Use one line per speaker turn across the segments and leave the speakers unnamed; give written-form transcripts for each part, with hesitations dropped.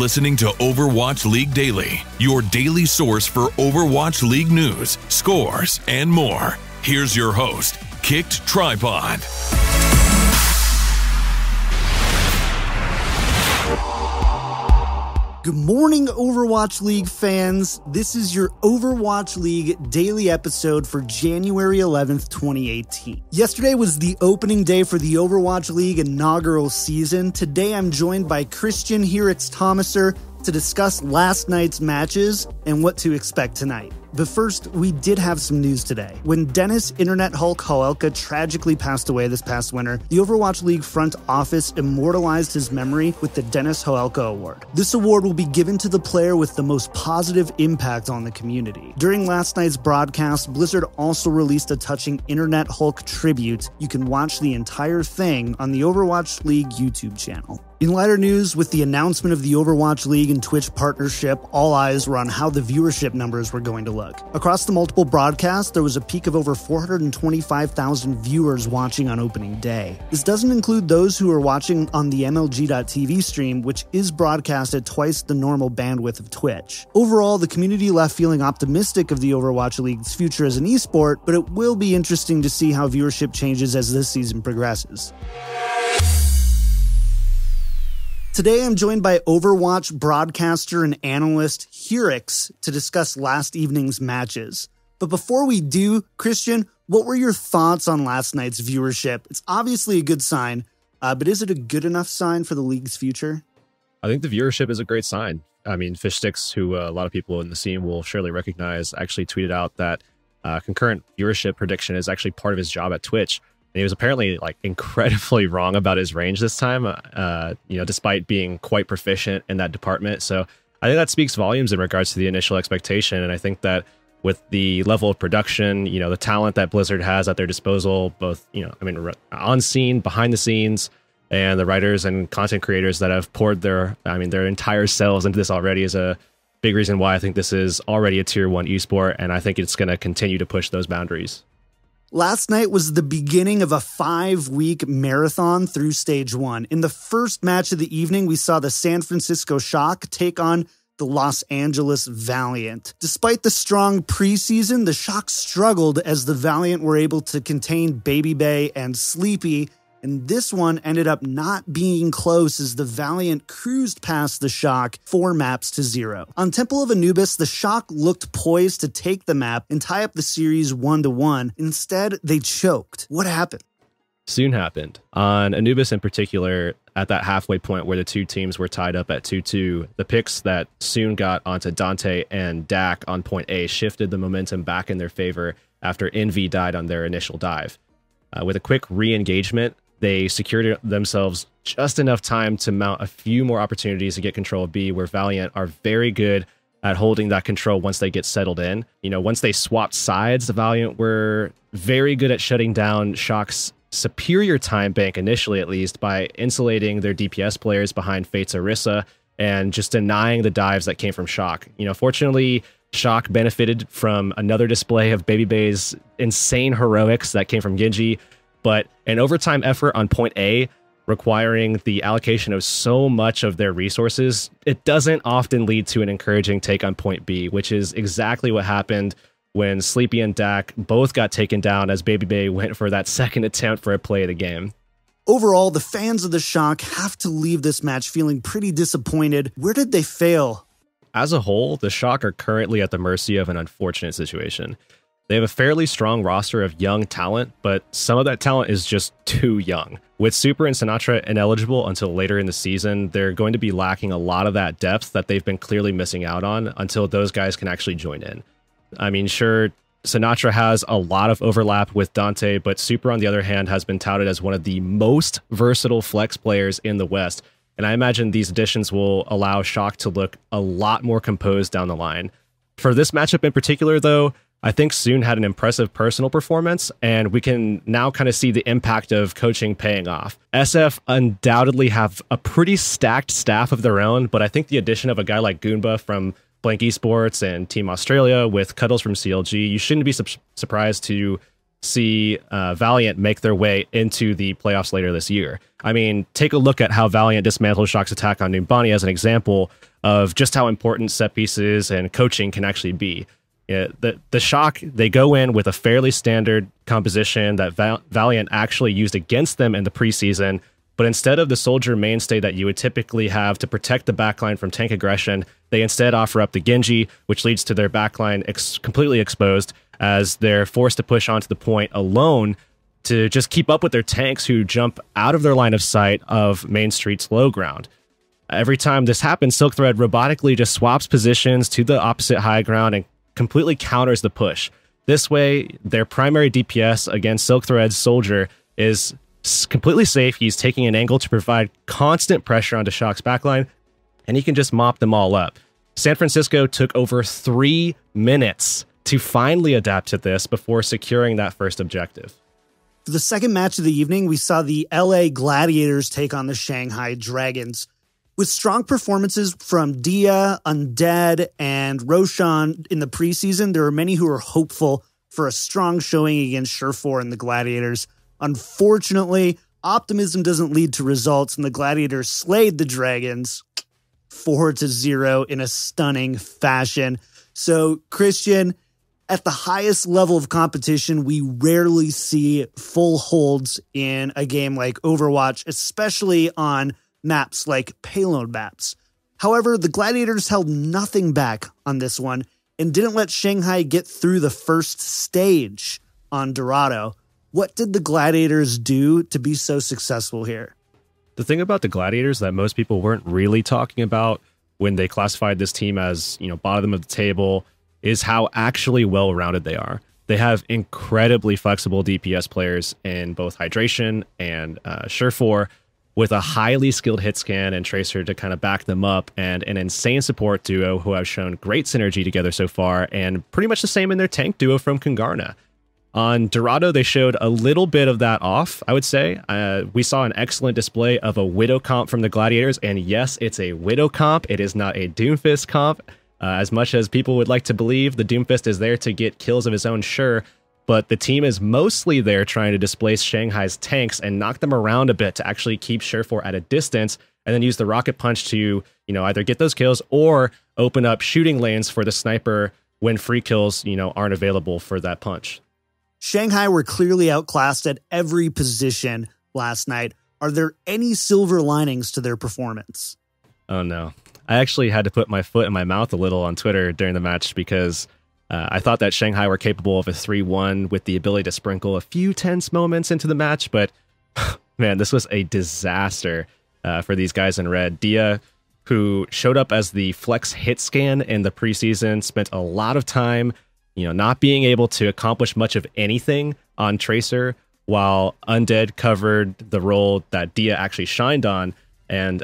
listening to Overwatch League Daily, your daily source for Overwatch League news, scores, and more. Here's your host, KickedTripod.
Good morning, Overwatch League fans. This is your Overwatch League daily episode for January 11th, 2018. Yesterday was the opening day for the Overwatch League inaugural season. Today I'm joined by Christian Heurix Thomaser to discuss last night's matches and what to expect tonight. But first, we did have some news today. When INTERNETHULK Hawelka tragically passed away this past winter, the Overwatch League front office immortalized his memory with the Dennis Hawelka Award. This award will be given to the player with the most positive impact on the community. During last night's broadcast, Blizzard also released a touching INTERNETHULK tribute. You can watch the entire thing on the Overwatch League YouTube channel. In lighter news, with the announcement of the Overwatch League and Twitch partnership, all eyes were on how the viewership numbers were going to look. Across the multiple broadcasts, there was a peak of over 425,000 viewers watching on opening day. This doesn't include those who are watching on the MLG.TV stream, which is broadcast at twice the normal bandwidth of Twitch. Overall, the community left feeling optimistic of the Overwatch League's future as an esport, but it will be interesting to see how viewership changes as this season progresses. Today, I'm joined by Overwatch broadcaster and analyst Heurix to discuss last evening's matches. But before we do, Christian, what were your thoughts on last night's viewership? It's obviously a good sign, but is it a good enough sign for the league's future?
I think the viewership is a great sign. I mean, Fishsticks, who a lot of people in the scene will surely recognize, actually tweeted out that concurrent viewership prediction is actually part of his job at Twitch. And he was apparently incredibly wrong about his range this time, despite being quite proficient in that department. So I think that speaks volumes in regards to the initial expectation. And I think that with the level of production, the talent that Blizzard has at their disposal, both, on scene, behind the scenes, and the writers and content creators that have poured their entire selves into this already is a big reason why I think this is already a tier 1 esport. And I think it's going to continue to push those boundaries.
Last night was the beginning of a 5-week marathon through Stage 1. In the first match of the evening, we saw the San Francisco Shock take on the Los Angeles Valiant. Despite the strong preseason, the Shock struggled as the Valiant were able to contain Baby Bay and Sleepy, and this one ended up not being close as the Valiant cruised past the Shock 4 maps to 0. On Temple of Anubis, the Shock looked poised to take the map and tie up the series 1-1. Instead, they choked. What happened?
Soon happened. On Anubis in particular, at that halfway point where the two teams were tied up at 2-2, the picks that soon got onto Dante and Dak on point A shifted the momentum back in their favor after Envy died on their initial dive. With a quick re-engagement, they secured themselves just enough time to mount a few more opportunities to get control of B, where Valiant are very good at holding that control once they get settled in. Once they swapped sides, the Valiant were very good at shutting down Shock's superior time bank, initially at least, by insulating their DPS players behind Fate's Orisa and just denying the dives that came from Shock. Fortunately, Shock benefited from another display of Baby Bay's insane heroics that came from Genji, but an overtime effort on point A requiring the allocation of so much of their resources, it doesn't often lead to an encouraging take on point B, which is exactly what happened when Sleepy and Dak both got taken down as Baby Bay went for that second attempt for a play of the game.
Overall, the fans of the Shock have to leave this match feeling pretty disappointed. Where did they fail?
As a whole, the Shock are currently at the mercy of an unfortunate situation. They have a fairly strong roster of young talent, but some of that talent is just too young. With Super and Sinatra ineligible until later in the season, they're going to be lacking a lot of that depth that they've been clearly missing out on until those guys can actually join in. I mean, sure, Sinatra has a lot of overlap with Dante, but Super, on the other hand, has been touted as one of the most versatile flex players in the West. And I imagine these additions will allow Shock to look a lot more composed down the line. For this matchup in particular, though, I think Soon had an impressive personal performance, and we can now kind of see the impact of coaching paying off. SF undoubtedly have a pretty stacked staff of their own, but I think the addition of a guy like Goomba from Blank Esports and Team Australia with Cuddles from CLG, you shouldn't be surprised to see Valiant make their way into the playoffs later this year. I mean, take a look at how Valiant dismantled Shock's attack on Numbani as an example of just how important set pieces and coaching can actually be. The Shock, they go in with a fairly standard composition that Valiant actually used against them in the preseason, but instead of the soldier mainstay that you would typically have to protect the backline from tank aggression, they instead offer up the Genji, which leads to their backline completely exposed as they're forced to push onto the point alone to just keep up with their tanks who jump out of their line of sight of Main Street's low ground. Every time this happens, Silk Thread robotically just swaps positions to the opposite high ground and completely counters the push. This way, their primary DPS against Silk Thread's soldier is completely safe. He's taking an angle to provide constant pressure onto Shock's backline, and he can just mop them all up. San Francisco took over 3 minutes to finally adapt to this before securing that first objective.
For the second match of the evening, we saw the LA Gladiators take on the Shanghai Dragons. With strong performances from Dia, Undead, and Roshan in the preseason, there are many who are hopeful for a strong showing against Surefour and the Gladiators. Unfortunately, optimism doesn't lead to results, and the Gladiators slayed the Dragons 4-0 in a stunning fashion. So, Christian, at the highest level of competition, we rarely see full holds in a game like Overwatch, especially on maps like payload maps. However, the Gladiators held nothing back on this one and didn't let Shanghai get through the first stage on Dorado. What did the Gladiators do to be so successful here?
The thing about the Gladiators that most people weren't really talking about when they classified this team as, bottom of the table is how actually well-rounded they are. They have incredibly flexible DPS players in both Hydration and Surefour, with a highly skilled hit scan and Tracer to kind of back them up, and an insane support duo who have shown great synergy together so far, and pretty much the same in their tank duo from Kungarna. On Dorado, they showed a little bit of that off, I would say. We saw an excellent display of a Widow comp from the Gladiators, and yes, it's a Widow comp. It is not a Doomfist comp. As much as people would like to believe, the Doomfist is there to get kills of his own, sure, but the team is mostly there trying to displace Shanghai's tanks and knock them around a bit to actually keep Surefour at a distance, and then use the rocket punch to, either get those kills or open up shooting lanes for the sniper when free kills, aren't available for that punch.
Shanghai were clearly outclassed at every position last night. Are there any silver linings to their performance?
Oh, no. I actually had to put my foot in my mouth a little on Twitter during the match because I thought that Shanghai were capable of a 3-1 with the ability to sprinkle a few tense moments into the match, but man, this was a disaster for these guys in red. Dia, who showed up as the flex hit scan in the preseason, spent a lot of time, not being able to accomplish much of anything on Tracer, while Undead covered the role that Dia actually shined on, and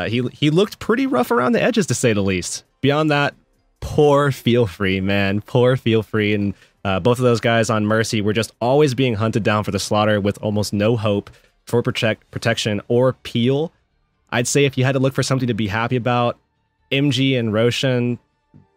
he looked pretty rough around the edges, to say the least. Beyond that, poor Feel Free, man. Poor Feel Free. And both of those guys on Mercy were just always being hunted down for the slaughter with almost no hope for protection or peel. I'd say if you had to look for something to be happy about, MG and Roshan,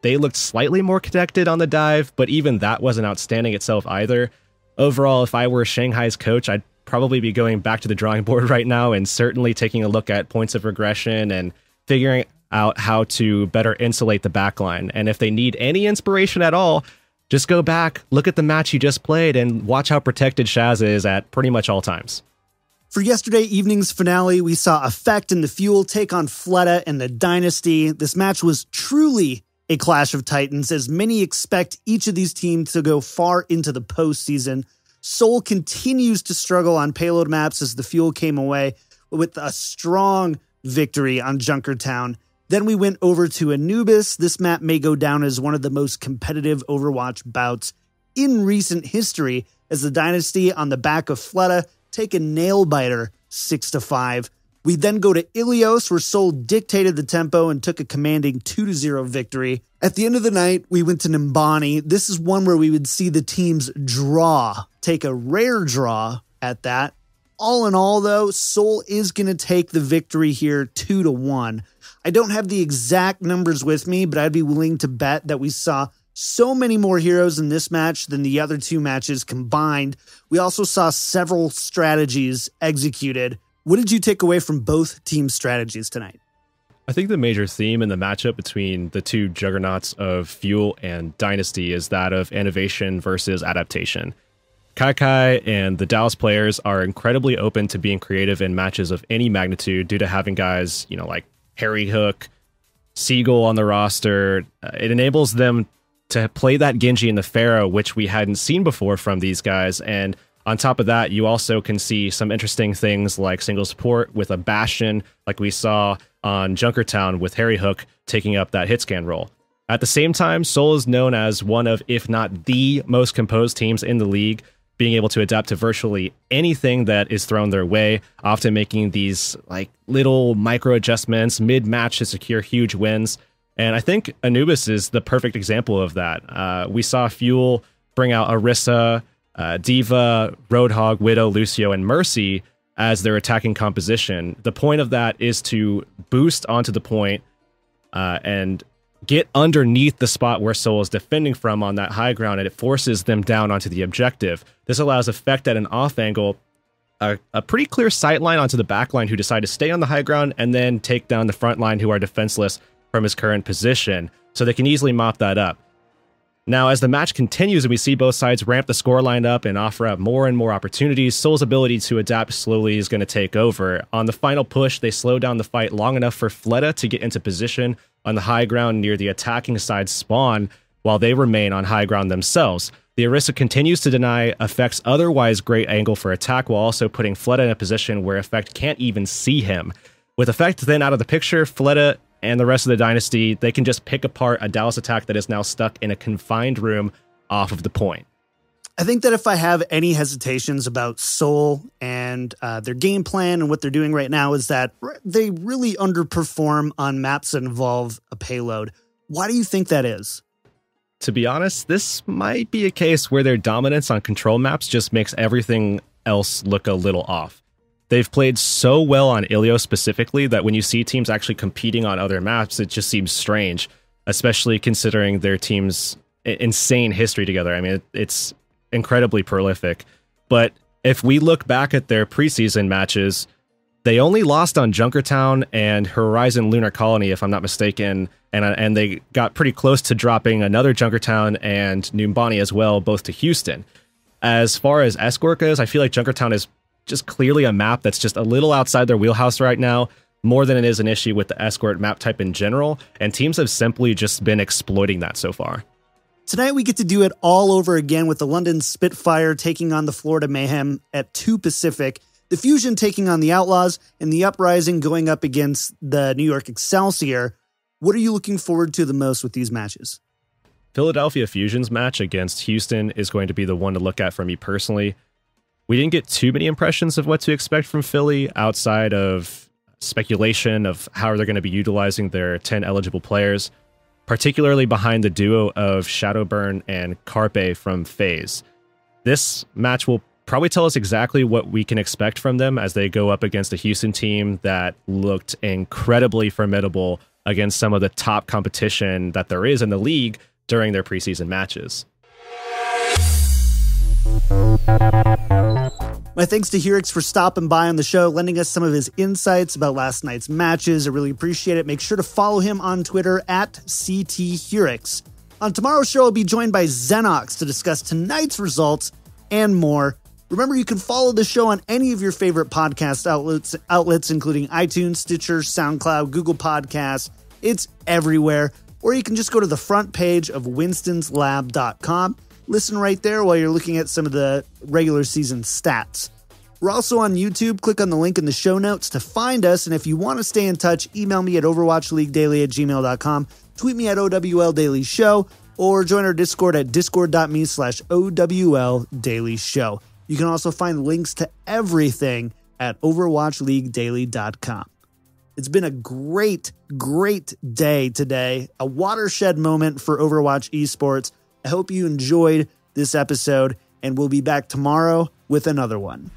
they looked slightly more connected on the dive, but even that wasn't outstanding itself either. Overall, if I were Shanghai's coach, I'd probably be going back to the drawing board right now and certainly taking a look at points of regression and figuring out how to better insulate the backline. And if they need any inspiration at all, just go back, look at the match you just played, and watch how protected Shaz is at pretty much all times.
For yesterday evening's finale, we saw Effect and the Fuel take on Fleta and the Dynasty. This match was truly a clash of titans, as many expect each of these teams to go far into the postseason. Seoul continues to struggle on payload maps as the Fuel came away with a strong victory on Junkertown. Then we went over to Anubis. This map may go down as one of the most competitive Overwatch bouts in recent history, as the Dynasty on the back of Fleta take a nail-biter 6-5. We then go to Ilios, where Seoul dictated the tempo and took a commanding 2-0 victory. At the end of the night, we went to Nimbani. This is one where we would see the teams draw, take a rare draw at that. All in all, though, Seoul is going to take the victory here 2-1. I don't have the exact numbers with me, but I'd be willing to bet that we saw So many more heroes in this match than the other two matches combined. We also saw several strategies executed. What did you take away from both team strategies tonight?
I think the major theme in the matchup between the two juggernauts of Fuel and Dynasty is that of innovation versus adaptation. Kai and the Dallas players are incredibly open to being creative in matches of any magnitude due to having guys, like Heurix, Seagull on the roster. It enables them to play that Genji and the Pharaoh, which we hadn't seen before from these guys. And on top of that, you also can see some interesting things like single support with a Bastion, like we saw on Junkertown with Heurix taking up that hit scan role. At the same time, Seoul is known as one of, if not the most composed teams in the league, being able to adapt to virtually anything that is thrown their way, often making these little micro adjustments mid-match to secure huge wins. And I think Anubis is the perfect example of that. We saw Fuel bring out Orisa, Diva, Roadhog, Widow, Lucio, and Mercy as their attacking composition. The point of that is to boost onto the point and get underneath the spot where Seoul is defending from on that high ground, and it forces them down onto the objective. This allows Effect at an off angle a pretty clear sight line onto the back line, who decide to stay on the high ground and then take down the front line, who are defenseless from his current position, so they can easily mop that up. Now, as the match continues and we see both sides ramp the scoreline up and offer up more and more opportunities, Seoul's ability to adapt slowly is going to take over. On the final push, they slow down the fight long enough for Fleta to get into position on the high ground near the attacking side spawn, while they remain on high ground themselves. The Orisa continues to deny Effect's otherwise great angle for attack, while also putting Fleta in a position where Effect can't even see him. With Effect then out of the picture, Fleta and the rest of the Dynasty, they can just pick apart a Dallas attack that is now stuck in a confined room off of the point.
I think that if I have any hesitations about Seoul and their game plan and what they're doing right now, is that they really underperform on maps that involve a payload. Why do you think that is?
To be honest, this might be a case where their dominance on control maps just makes everything else look a little off. They've played so well on Ilios specifically that when you see teams actually competing on other maps, it just seems strange, especially considering their team's insane history together. I mean, it's incredibly prolific. But if we look back at their preseason matches, they only lost on Junkertown and Horizon Lunar Colony, if I'm not mistaken, and they got pretty close to dropping another Junkertown and Numbani as well, both to Houston. As far as Escort goes, I feel like Junkertown is just clearly a map that's just a little outside their wheelhouse right now, more than it is an issue with the Escort map type in general, and teams have simply just been exploiting that so far.
Tonight we get to do it all over again with the London Spitfire taking on the Florida Mayhem at 2 Pacific, the Fusion taking on the Outlaws, and the Uprising going up against the New York Excelsior. What are you looking forward to the most with these matches?
Philadelphia Fusion's match against Houston is going to be the one to look at for me personally. We didn't get too many impressions of what to expect from Philly outside of speculation of how they're going to be utilizing their 10 eligible players, particularly behind the duo of Shadowburn and Carpe from FaZe. This match will probably tell us exactly what we can expect from them as they go up against a Houston team that looked incredibly formidable against some of the top competition that there is in the league during their preseason matches.
My thanks to Heurix for stopping by on the show, lending us some of his insights about last night's matches. I really appreciate it. Make sure to follow him on Twitter at CTHeurix. On tomorrow's show, I'll be joined by Xenox to discuss tonight's results and more. Remember, you can follow the show on any of your favorite podcast outlets, including iTunes, Stitcher, SoundCloud, Google Podcasts. It's everywhere. Or you can just go to the front page of winstonslab.com. Listen right there while you're looking at some of the regular season stats. We're also on YouTube. Click on the link in the show notes to find us. And if you want to stay in touch, email me at overwatchleaguedaily@gmail.com. Tweet me at OWL Daily Show, or join our Discord at discord.me/OWL Daily Show. You can also find links to everything at overwatchleaguedaily.com. It's been a great, great day today. A watershed moment for Overwatch esports. I hope you enjoyed this episode, and we'll be back tomorrow with another one.